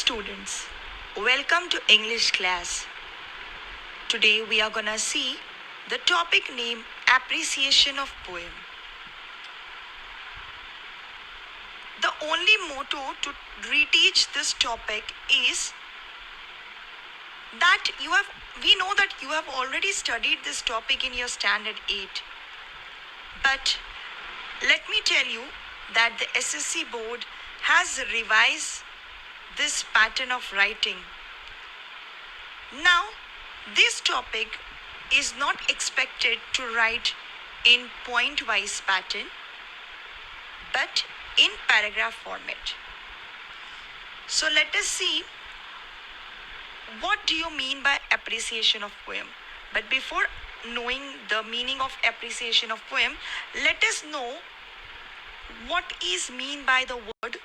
students, welcome to English class. Today we are gonna see the topic name Appreciation of Poem. The only motto to reteach this topic is that we know that you have already studied this topic in your standard 8. But let me tell you that the SSC board has revised this pattern of writing. Now, this topic is not expected to write in point-wise pattern, but in paragraph format. So let us see what do you mean by appreciation of poem. But before knowing the meaning of appreciation of poem, let us know what is mean by the word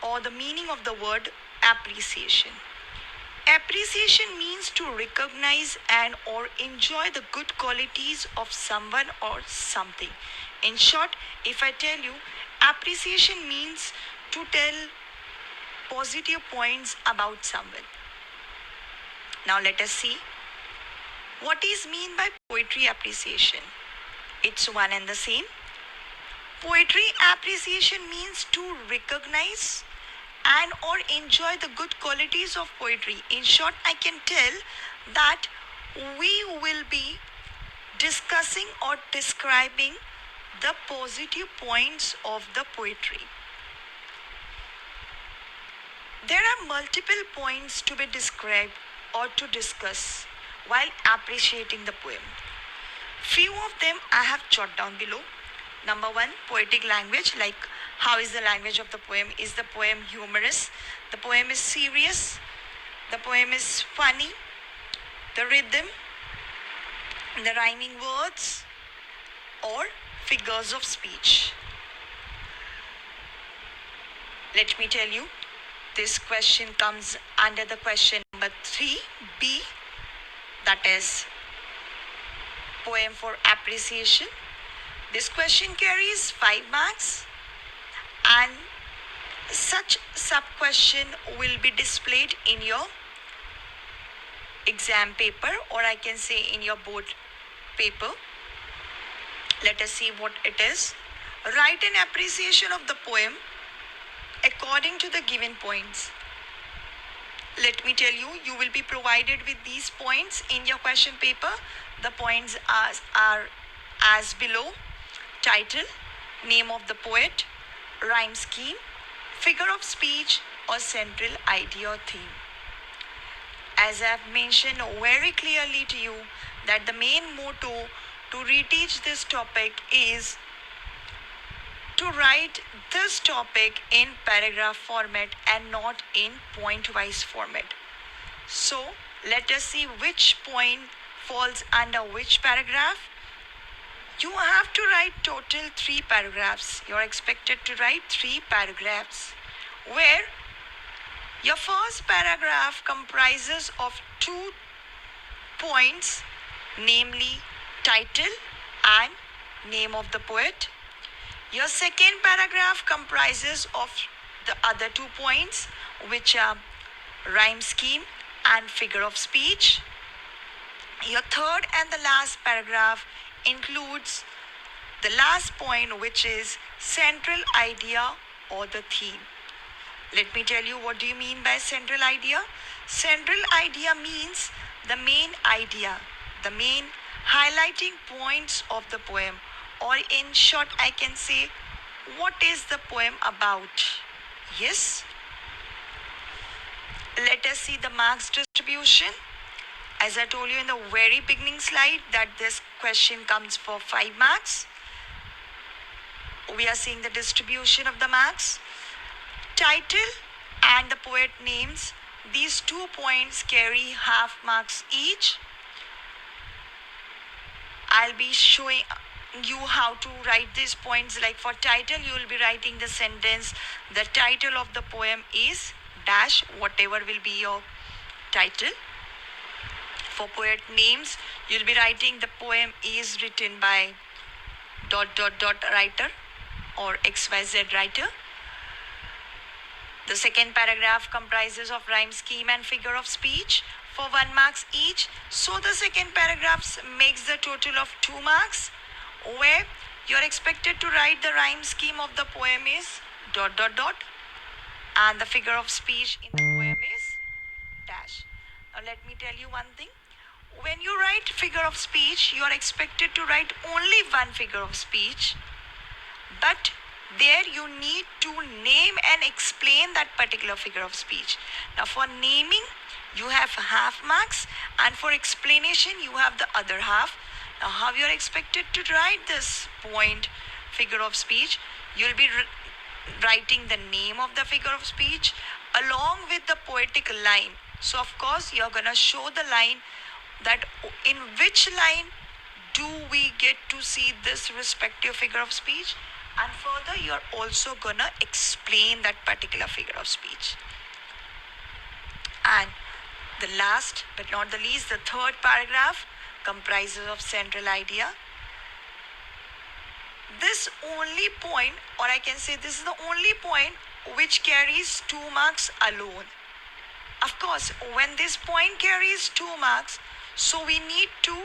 or the meaning of the word appreciation. Appreciation means to recognize and or enjoy the good qualities of someone or something. In short, if I tell you, appreciation means to tell positive points about someone. Now let us see what is mean by poetry appreciation. It's one and the same. Poetry appreciation means to recognize and or enjoy the good qualities of poetry. In short, I can tell that we will be discussing or describing the positive points of the poetry. There are multiple points to be described or to discuss while appreciating the poem. Few of them I have jotted down below. Number 1, poetic language, like how is the language of the poem? Is the poem humorous? The poem is serious? The poem is funny? The rhythm? The rhyming words? Or figures of speech? Let me tell you, this question comes under the question number 3B, that is poem for appreciation. This question carries 5 marks and such sub-question will be displayed in your exam paper, or I can say in your board paper. Let us see what it is. Write an appreciation of the poem according to the given points. Let me tell you, you will be provided with these points in your question paper. The points are as below: title, name of the poet, rhyme scheme, figure of speech, or central idea or theme. As I have mentioned very clearly to you that the main motto to reteach this topic is to write this topic in paragraph format and not in point-wise format. So let us see which point falls under which paragraph. You have to write total 3 paragraphs. You are expected to write 3 paragraphs, where your first paragraph comprises of 2 points, namely title and name of the poet. Your second paragraph comprises of the other 2 points, which are rhyme scheme and figure of speech. Your third and the last paragraph includes the last point, which is central idea or the theme. Let me tell you, what do you mean by central idea? Central idea means the main idea, the main highlighting points of the poem, or in short, I can say, what is the poem about? Yes. Let us see the marks distribution. As I told you in the very beginning slide that this question comes for 5 marks. We are seeing the distribution of the marks. Title and the poet names, these 2 points carry half marks each. I'll be showing you how to write these points. Like for title, you will be writing the sentence, the title of the poem is dash, whatever will be your title. For poet names, you'll be writing the poem is written by ... writer or XYZ writer. The second paragraph comprises of rhyme scheme and figure of speech for 1 marks each. So the second paragraph makes the total of 2 marks, where you're expected to write the rhyme scheme of the poem is ... and the figure of speech in the poem is ... Now let me tell you one thing. When you write figure of speech, you are expected to write only one figure of speech, but there you need to name and explain that particular figure of speech. Now for naming, you have half marks, and for explanation, you have the other half. Now how you are expected to write this point figure of speech? You'll be writing the name of the figure of speech along with the poetic line. So of course you're gonna show the line, that in which line do we get to see this respective figure of speech, and further you're also gonna explain that particular figure of speech. And the last but not the least, the third paragraph comprises of central idea. This only point, or I can say this is the only point which carries 2 marks alone. Of course, when this point carries 2 marks, so we need to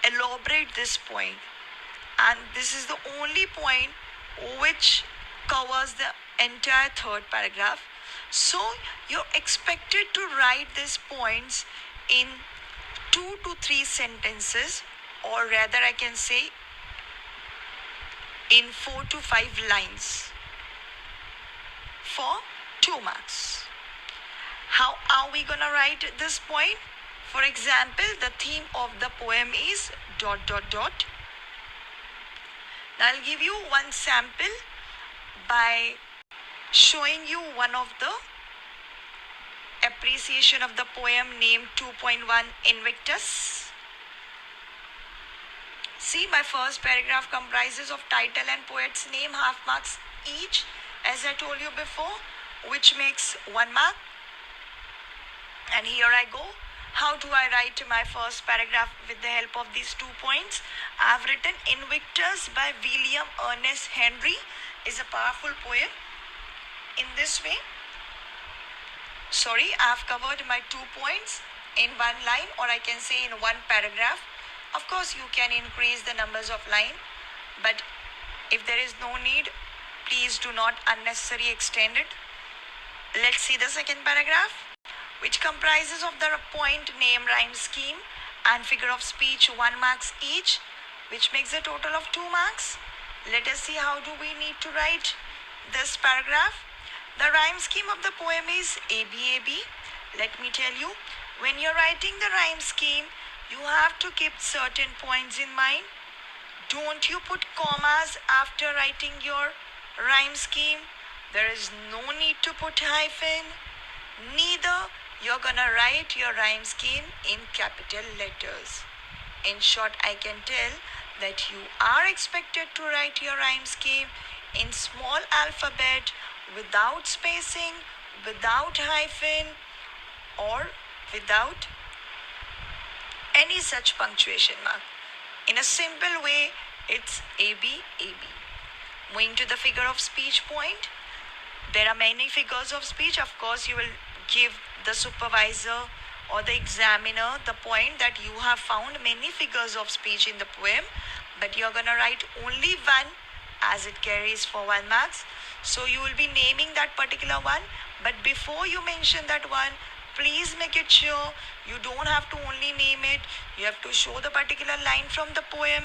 elaborate this point. And this is the only point which covers the entire third paragraph. So you're expected to write these points in 2 to 3 sentences, or rather I can say in 4 to 5 lines for 2 marks. How are we gonna write this point? For example, the theme of the poem is ... Now I'll give you one sample by showing you one of the appreciation of the poem named 2.1 Invictus. See, my first paragraph comprises of title and poet's name, half marks each, as I told you before, which makes 1 mark. And here I go. How do I write my first paragraph with the help of these 2 points? I have written Invictus by William Ernest Henry is a powerful poem. In this way, I have covered my 2 points in 1 line, or I can say in 1 paragraph. Of course, you can increase the numbers of line, but if there is no need, please do not unnecessarily extend it. Let's see the second paragraph, which comprises of the point, name, rhyme scheme and figure of speech, 1 marks each, which makes a total of 2 marks. Let us see how do we need to write this paragraph. The rhyme scheme of the poem is ABAB. Let me tell you, when you're writing the rhyme scheme, you have to keep certain points in mind. Don't you put commas after writing your rhyme scheme. There is no need to put hyphen. Neither you're gonna write your rhyme scheme in capital letters. In short, I can tell that you are expected to write your rhyme scheme in small alphabet, without spacing, without hyphen, or without any such punctuation mark. In a simple way, it's ABAB. Moving to the figure of speech point, there are many figures of speech. Of course, you will give the supervisor or the examiner the point that you have found many figures of speech in the poem, but you're gonna write only one, as it carries for 1 marks. So you will be naming that particular one, but before you mention that one, please make it sure you don't have to only name it. You have to show the particular line from the poem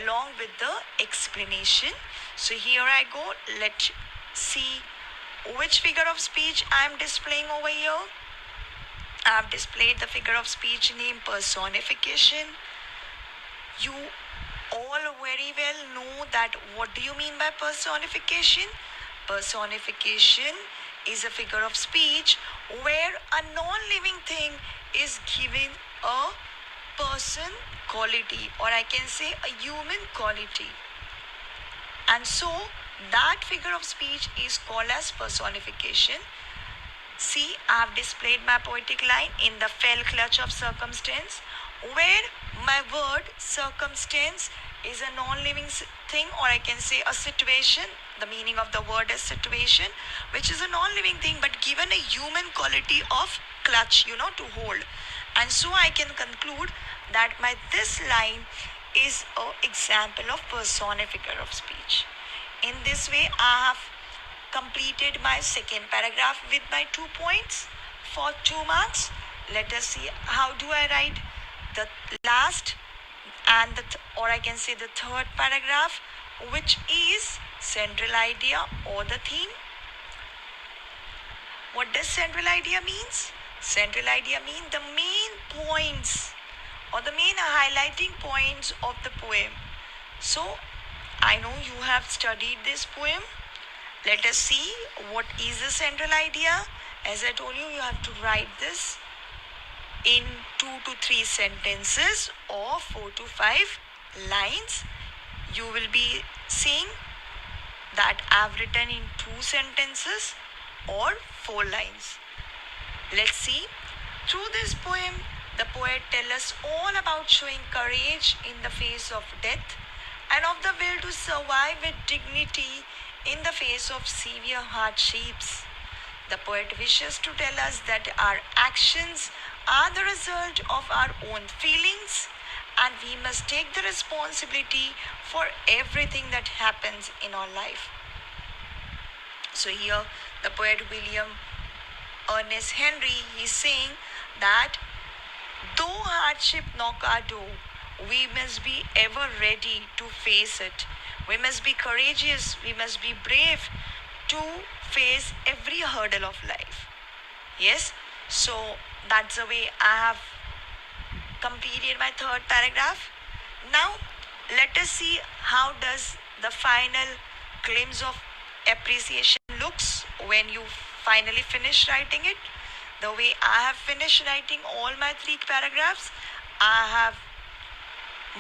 along with the explanation. So here I go. Let's see which figure of speech I am displaying over here. I have displayed the figure of speech named personification. You all very well know that what do you mean by personification? Personification is a figure of speech where a non-living thing is given a person quality, or I can say a human quality. And so that figure of speech is called as personification. See, I have displayed my poetic line in the fell clutch of circumstance, where my word circumstance is a non-living thing, or I can say a situation. The meaning of the word is situation, which is a non-living thing but given a human quality of clutch, to hold. And so I can conclude that this line is an example of personifier of speech. In this way, I have completed my second paragraph with my 2 points for 2 marks. Let us see how do I write the last and or I can say the third paragraph, which is central idea or the theme. What does central idea means? Central idea means the main points or the main highlighting points of the poem. So I know you have studied this poem. Let us see what is the central idea. As I told you, you have to write this in 2 to 3 sentences or 4 to 5 lines. You will be seeing that I've written in 2 sentences or 4 lines. Let's see. Through this poem, the poet tells us all about showing courage in the face of death and of the will to survive with dignity in the face of severe hardships. The poet wishes to tell us that our actions are the result of our own feelings, and we must take the responsibility for everything that happens in our life. So here the poet William Ernest Henry is saying that though hardship knock our door, we must be ever ready to face it. We must be courageous, we must be brave to face every hurdle of life. Yes, so that's the way I have completed my third paragraph. Now let us see how does the final glimpse of appreciation looks when you finally finish writing it. The way I have finished writing all my 3 paragraphs, I have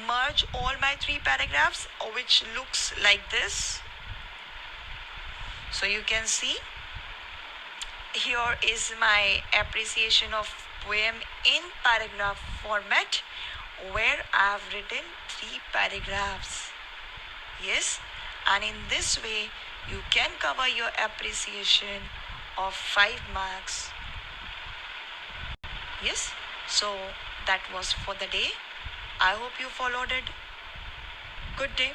merged all my 3 paragraphs, which looks like this. So you can see here is my appreciation of poem in paragraph format, where I have written 3 paragraphs. Yes, and in this way you can cover your appreciation of 5 marks. Yes, so that was for the day. I hope you followed it. Good day.